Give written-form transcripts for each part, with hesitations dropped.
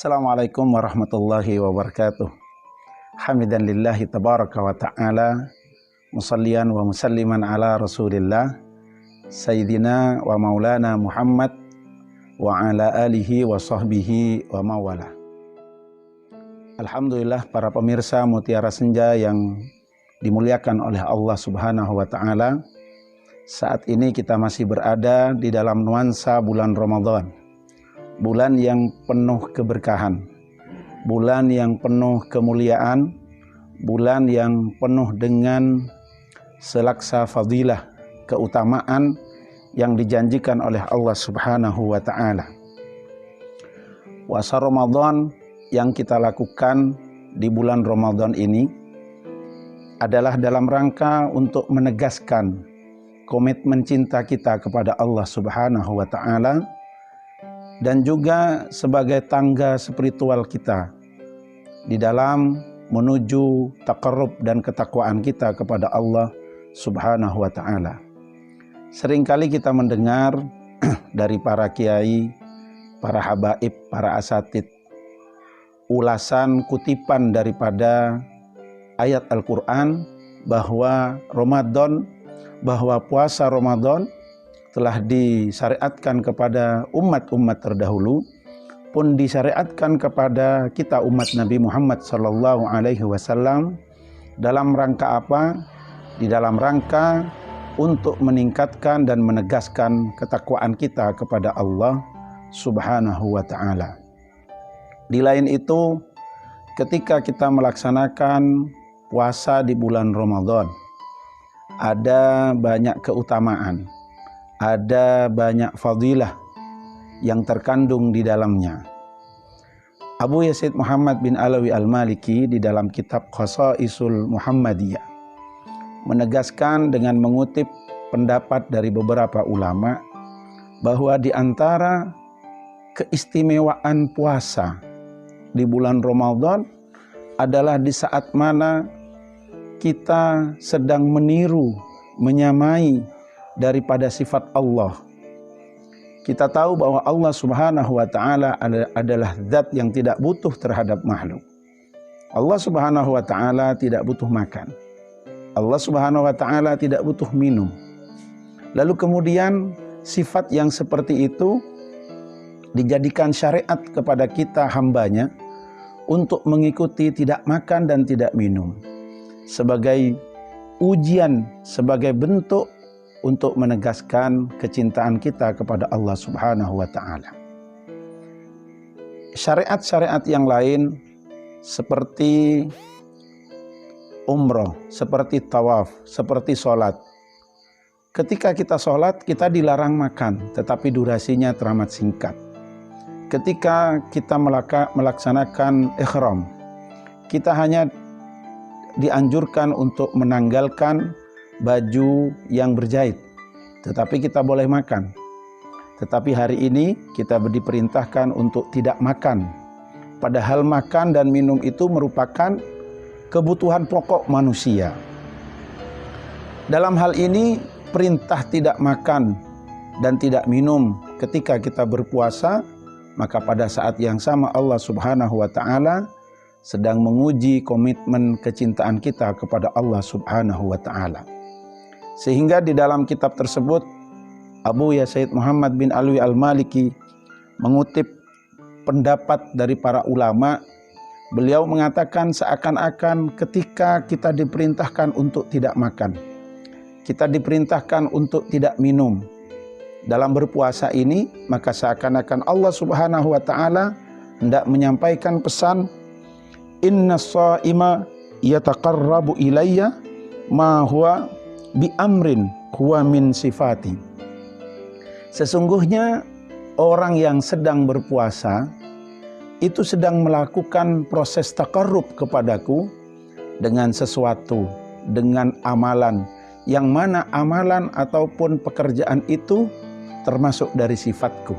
Assalamualaikum warahmatullahi wabarakatuh. Hamidan lillahi tabaraka wa ta'ala, musallian wa musalliman ala rasulillah, sayyidina wa maulana Muhammad wa ala alihi wa sahbihi wa mawala. Alhamdulillah, para pemirsa Mutiara Senja yang dimuliakan oleh Allah Subhanahu wa ta'ala, saat ini kita masih berada di dalam nuansa bulan Ramadan. Bulan yang penuh keberkahan, bulan yang penuh kemuliaan, bulan yang penuh dengan selaksa fadilah, keutamaan yang dijanjikan oleh Allah Subhanahu wa ta'ala. Puasa Ramadan yang kita lakukan di bulan Ramadan ini adalah dalam rangka untuk menegaskan komitmen cinta kita kepada Allah Subhanahu wa ta'ala, dan juga sebagai tangga spiritual kita di dalam menuju taqarrub dan ketakwaan kita kepada Allah Subhanahu wa ta'ala. Seringkali kita mendengar dari para kiai, para habaib, para asatid, ulasan kutipan daripada ayat Al-Quran bahwa puasa Ramadan telah disyariatkan kepada umat-umat terdahulu, pun disyariatkan kepada kita umat Nabi Muhammad sallallahu alaihi wasallam dalam rangka apa? Di dalam rangka untuk meningkatkan dan menegaskan ketakwaan kita kepada Allah Subhanahu wa ta'ala. Di lain itu, ketika kita melaksanakan puasa di bulan Ramadan, ada banyak keutamaan, ada banyak fadilah yang terkandung di dalamnya. Abu Yazid Muhammad bin Alawi Al-Maliki di dalam kitab Khasaisul Muhammadiyah menegaskan dengan mengutip pendapat dari beberapa ulama bahwa di antara keistimewaan puasa di bulan Ramadan adalah di saat mana kita sedang meniru, menyamai daripada sifat Allah. Kita tahu bahwa Allah Subhanahu wa ta'ala adalah zat yang tidak butuh terhadap makhluk. Allah Subhanahu wa ta'ala tidak butuh makan. Allah Subhanahu wa ta'ala tidak butuh minum. Lalu kemudian sifat yang seperti itu dijadikan syariat kepada kita hambanya untuk mengikuti tidak makan dan tidak minum sebagai ujian, sebagai bentuk untuk menegaskan kecintaan kita kepada Allah Subhanahu wa ta'ala. Syariat-syariat yang lain seperti umroh, seperti tawaf, seperti sholat. Ketika kita sholat, kita dilarang makan, tetapi durasinya teramat singkat. Ketika kita melaksanakan ihram, kita hanya dianjurkan untuk menanggalkan baju yang berjahit, tetapi kita boleh makan. Tetapi hari ini kita diperintahkan untuk tidak makan, padahal makan dan minum itu merupakan kebutuhan pokok manusia. Dalam hal ini perintah tidak makan dan tidak minum ketika kita berpuasa, maka pada saat yang sama Allah Subhanahu wa ta'ala sedang menguji komitmen kecintaan kita kepada Allah Subhanahu wa ta'ala. Sehingga di dalam kitab tersebut Abu Yazid Muhammad bin Alawi Al-Maliki mengutip pendapat dari para ulama. Beliau mengatakan seakan-akan ketika kita diperintahkan untuk tidak makan, kita diperintahkan untuk tidak minum dalam berpuasa ini, maka seakan-akan Allah Subhanahu wa ta'ala hendak menyampaikan pesan, inna shaima yataqarrabu ilayya ma huwa bi amrin huwa min sifati. Sesungguhnya orang yang sedang berpuasa itu sedang melakukan proses taqarrub kepadaku dengan sesuatu, dengan amalan, yang mana amalan ataupun pekerjaan itu termasuk dari sifatku.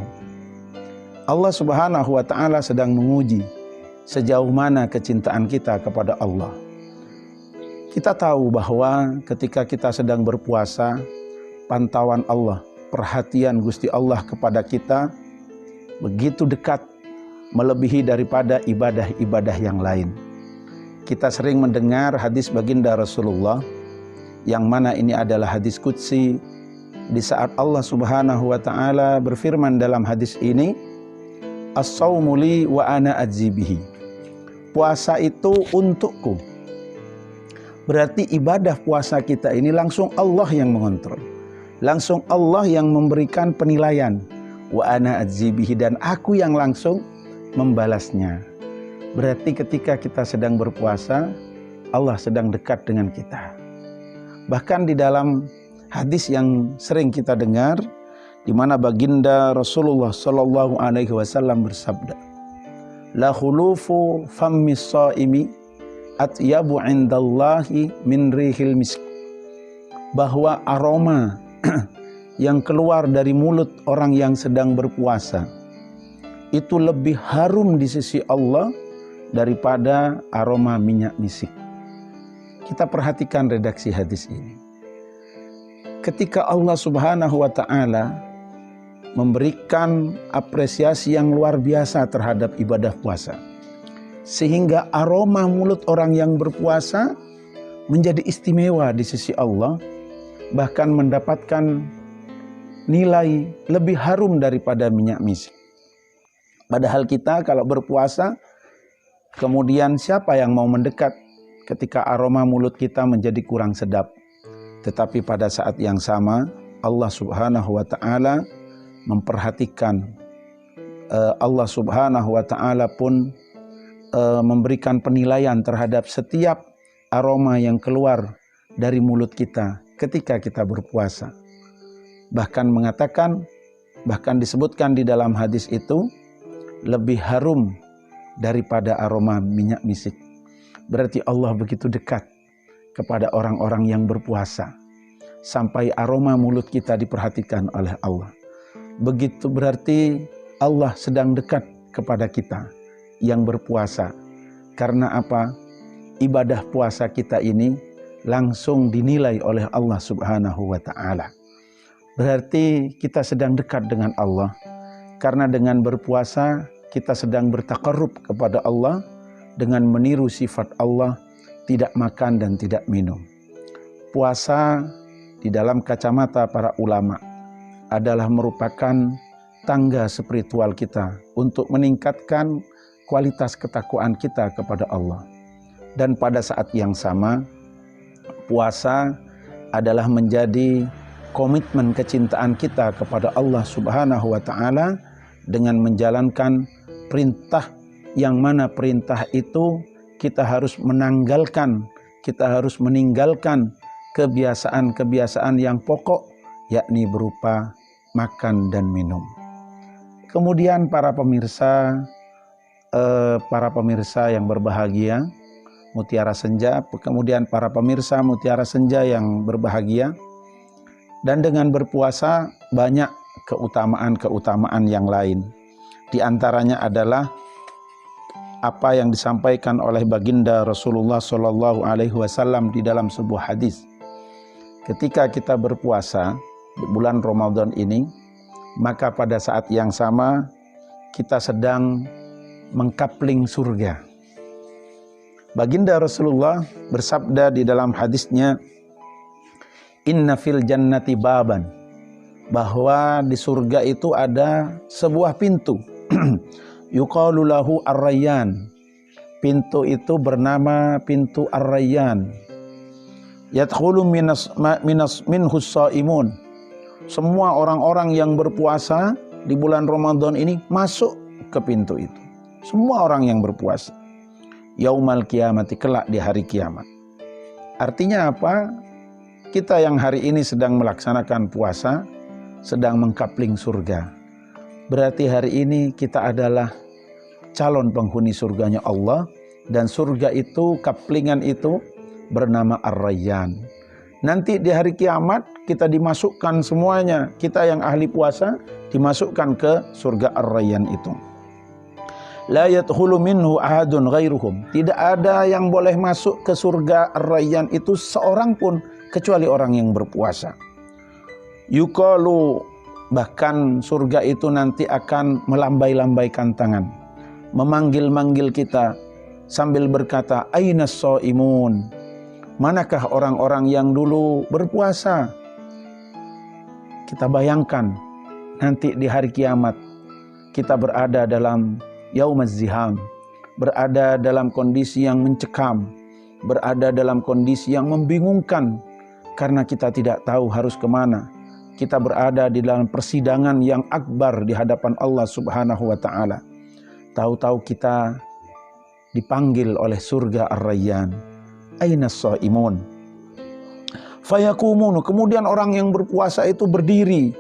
Allah Subhanahu wa ta'ala sedang menguji sejauh mana kecintaan kita kepada Allah. Kita tahu bahwa ketika kita sedang berpuasa, pantauan Allah, perhatian Gusti Allah kepada kita begitu dekat, melebihi daripada ibadah-ibadah yang lain. Kita sering mendengar hadis baginda Rasulullah, yang mana ini adalah hadis qudsi, di saat Allah Subhanahu wa Ta'ala berfirman dalam hadis ini, as-sawmu li wa ana ajzi bihi. Puasa itu untukku. Berarti ibadah puasa kita ini langsung Allah yang mengontrol, langsung Allah yang memberikan penilaian. Wa ana ajzi bihi, dan aku yang langsung membalasnya. Berarti ketika kita sedang berpuasa, Allah sedang dekat dengan kita. Bahkan di dalam hadis yang sering kita dengar, di mana baginda Rasulullah Shallallahu Alaihi Wasallam bersabda, la khulufu fammis shaimi atyabu indallahi min rihil misk. Bahwa aroma yang keluar dari mulut orang yang sedang berpuasa itu lebih harum di sisi Allah daripada aroma minyak misik. Kita perhatikan redaksi hadis ini. Ketika Allah Subhanahu wa Ta'ala memberikan apresiasi yang luar biasa terhadap ibadah puasa, sehingga aroma mulut orang yang berpuasa menjadi istimewa di sisi Allah, bahkan mendapatkan nilai lebih harum daripada minyak misik. Padahal kita kalau berpuasa, kemudian siapa yang mau mendekat ketika aroma mulut kita menjadi kurang sedap? Tetapi pada saat yang sama, Allah Subhanahu wa Ta'ala memperhatikan. Allah Subhanahu wa Ta'ala pun memberikan penilaian terhadap setiap aroma yang keluar dari mulut kita ketika kita berpuasa. Bahkan disebutkan di dalam hadis itu, lebih harum daripada aroma minyak misik. Berarti Allah begitu dekat kepada orang-orang yang berpuasa, sampai aroma mulut kita diperhatikan oleh Allah. Begitu berarti Allah sedang dekat kepada kita yang berpuasa. Karena apa? Ibadah puasa kita ini langsung dinilai oleh Allah Subhanahu wa Ta'ala. Berarti kita sedang dekat dengan Allah. Karena dengan berpuasa kita sedang bertaqarrub kepada Allah dengan meniru sifat Allah, tidak makan dan tidak minum. Puasa di dalam kacamata para ulama adalah merupakan tangga spiritual kita untuk meningkatkan kualitas ketakwaan kita kepada Allah. Dan pada saat yang sama, puasa adalah menjadi komitmen kecintaan kita kepada Allah Subhanahu wa Ta'ala dengan menjalankan perintah, yang mana perintah itu kita harus menanggalkan, kita harus meninggalkan kebiasaan-kebiasaan yang pokok, yakni berupa makan dan minum. Kemudian para pemirsa yang berbahagia, Mutiara Senja, kemudian para pemirsa Mutiara Senja yang berbahagia, dan dengan berpuasa banyak keutamaan-keutamaan yang lain. Di antaranya adalah apa yang disampaikan oleh baginda Rasulullah Shallallahu Alaihi Wasallam di dalam sebuah hadis. Ketika kita berpuasa di bulan Ramadan ini, maka pada saat yang sama kita sedang mengkapling surga. Baginda Rasulullah bersabda di dalam hadisnya, inna fil jannati baban, bahwa di surga itu ada sebuah pintu. Yuqalu lahu ar-rayyan. Pintu itu bernama pintu ar-rayyan. Yadkhulu minhus shaimun. Semua orang-orang yang berpuasa di bulan Ramadan ini masuk ke pintu itu. Semua orang yang berpuasa. Yaumal kiamati, kelak di hari kiamat. Artinya apa? Kita yang hari ini sedang melaksanakan puasa, sedang mengkapling surga. Berarti hari ini kita adalah calon penghuni surganya Allah, dan surga itu, kaplingan itu bernama Ar-Rayyan. Nanti di hari kiamat kita dimasukkan semuanya, kita yang ahli puasa dimasukkan ke surga Ar-Rayyan itu. La yadkhulu minhu ahadun ghairuhum. Tidak ada yang boleh masuk ke surga Ar-Rayyan itu seorang pun kecuali orang yang berpuasa. Yuqalu, bahkan surga itu nanti akan melambai-lambaikan tangan. memanggil-manggil kita sambil berkata, "Ainas shaimun?" Manakah orang-orang yang dulu berpuasa? Kita bayangkan nanti di hari kiamat kita berada dalam yaumaz ziham, berada dalam kondisi yang mencekam, berada dalam kondisi yang membingungkan karena kita tidak tahu harus kemana. Kita berada di dalam persidangan yang akbar di hadapan Allah Subhanahu wa Ta'ala. Tahu-tahu kita dipanggil oleh surga Ar-Rayyan. Ainas shaimun? Fayakumunu, kemudian orang yang berpuasa itu berdiri,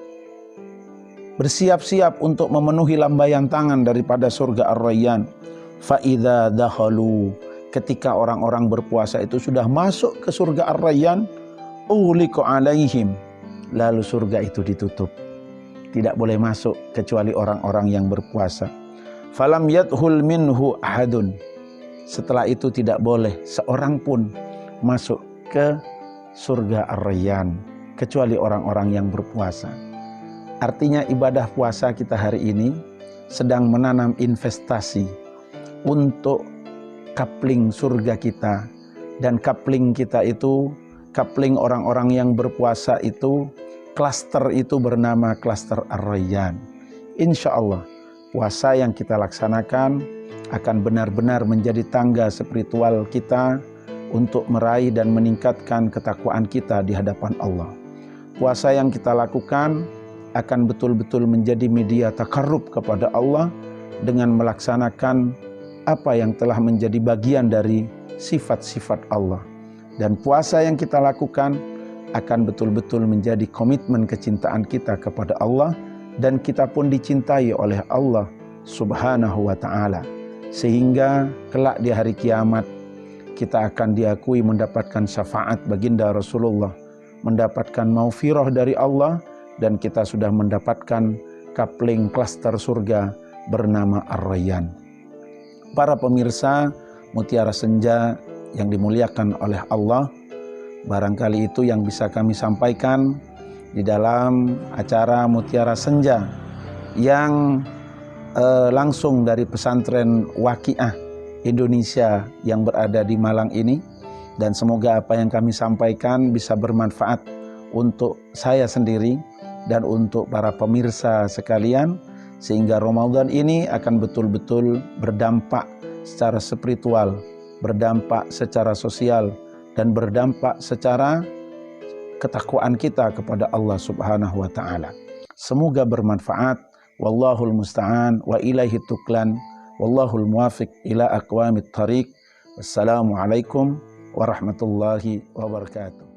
bersiap-siap untuk memenuhi lambaian tangan daripada surga Ar-Rayyan. Fa'idha dakhalu, ketika orang-orang berpuasa itu sudah masuk ke surga Ar-Rayyan, uliku alaihim, lalu surga itu ditutup. Tidak boleh masuk kecuali orang-orang yang berpuasa. Falam yadkhul minhu ahadun, setelah itu tidak boleh seorang pun masuk ke surga Ar-Rayyan kecuali orang-orang yang berpuasa. Artinya ibadah puasa kita hari ini sedang menanam investasi untuk coupling surga kita. Dan coupling kita itu, coupling orang-orang yang berpuasa itu, klaster itu bernama klaster Ar-Rayyan. Insya Allah puasa yang kita laksanakan akan benar-benar menjadi tangga spiritual kita untuk meraih dan meningkatkan ketakwaan kita di hadapan Allah. Puasa yang kita lakukan akan betul-betul menjadi media takarrub kepada Allah dengan melaksanakan apa yang telah menjadi bagian dari sifat-sifat Allah. Dan puasa yang kita lakukan akan betul-betul menjadi komitmen kecintaan kita kepada Allah, dan kita pun dicintai oleh Allah Subhanahu wa Ta'ala, sehingga kelak di hari kiamat kita akan diakui mendapatkan syafaat baginda Rasulullah, mendapatkan maufirah dari Allah, dan kita sudah mendapatkan coupling klaster surga bernama Ar-Rayyan. Para pemirsa Mutiara Senja yang dimuliakan oleh Allah, barangkali itu yang bisa kami sampaikan di dalam acara Mutiara Senja yang langsung dari pesantren Waqiah Indonesia yang berada di Malang ini. Dan semoga apa yang kami sampaikan bisa bermanfaat untuk saya sendiri dan untuk para pemirsa sekalian, sehingga Ramadan ini akan betul-betul berdampak secara spiritual, berdampak secara sosial, dan berdampak secara ketakwaan kita kepada Allah Subhanahu wa Ta'ala. Semoga bermanfaat. Wallahul musta'an wa ilaihi tuklan. Wallahul muwafiq ila aqwamit thariq. Wassalamualaikum warahmatullahi wabarakatuh.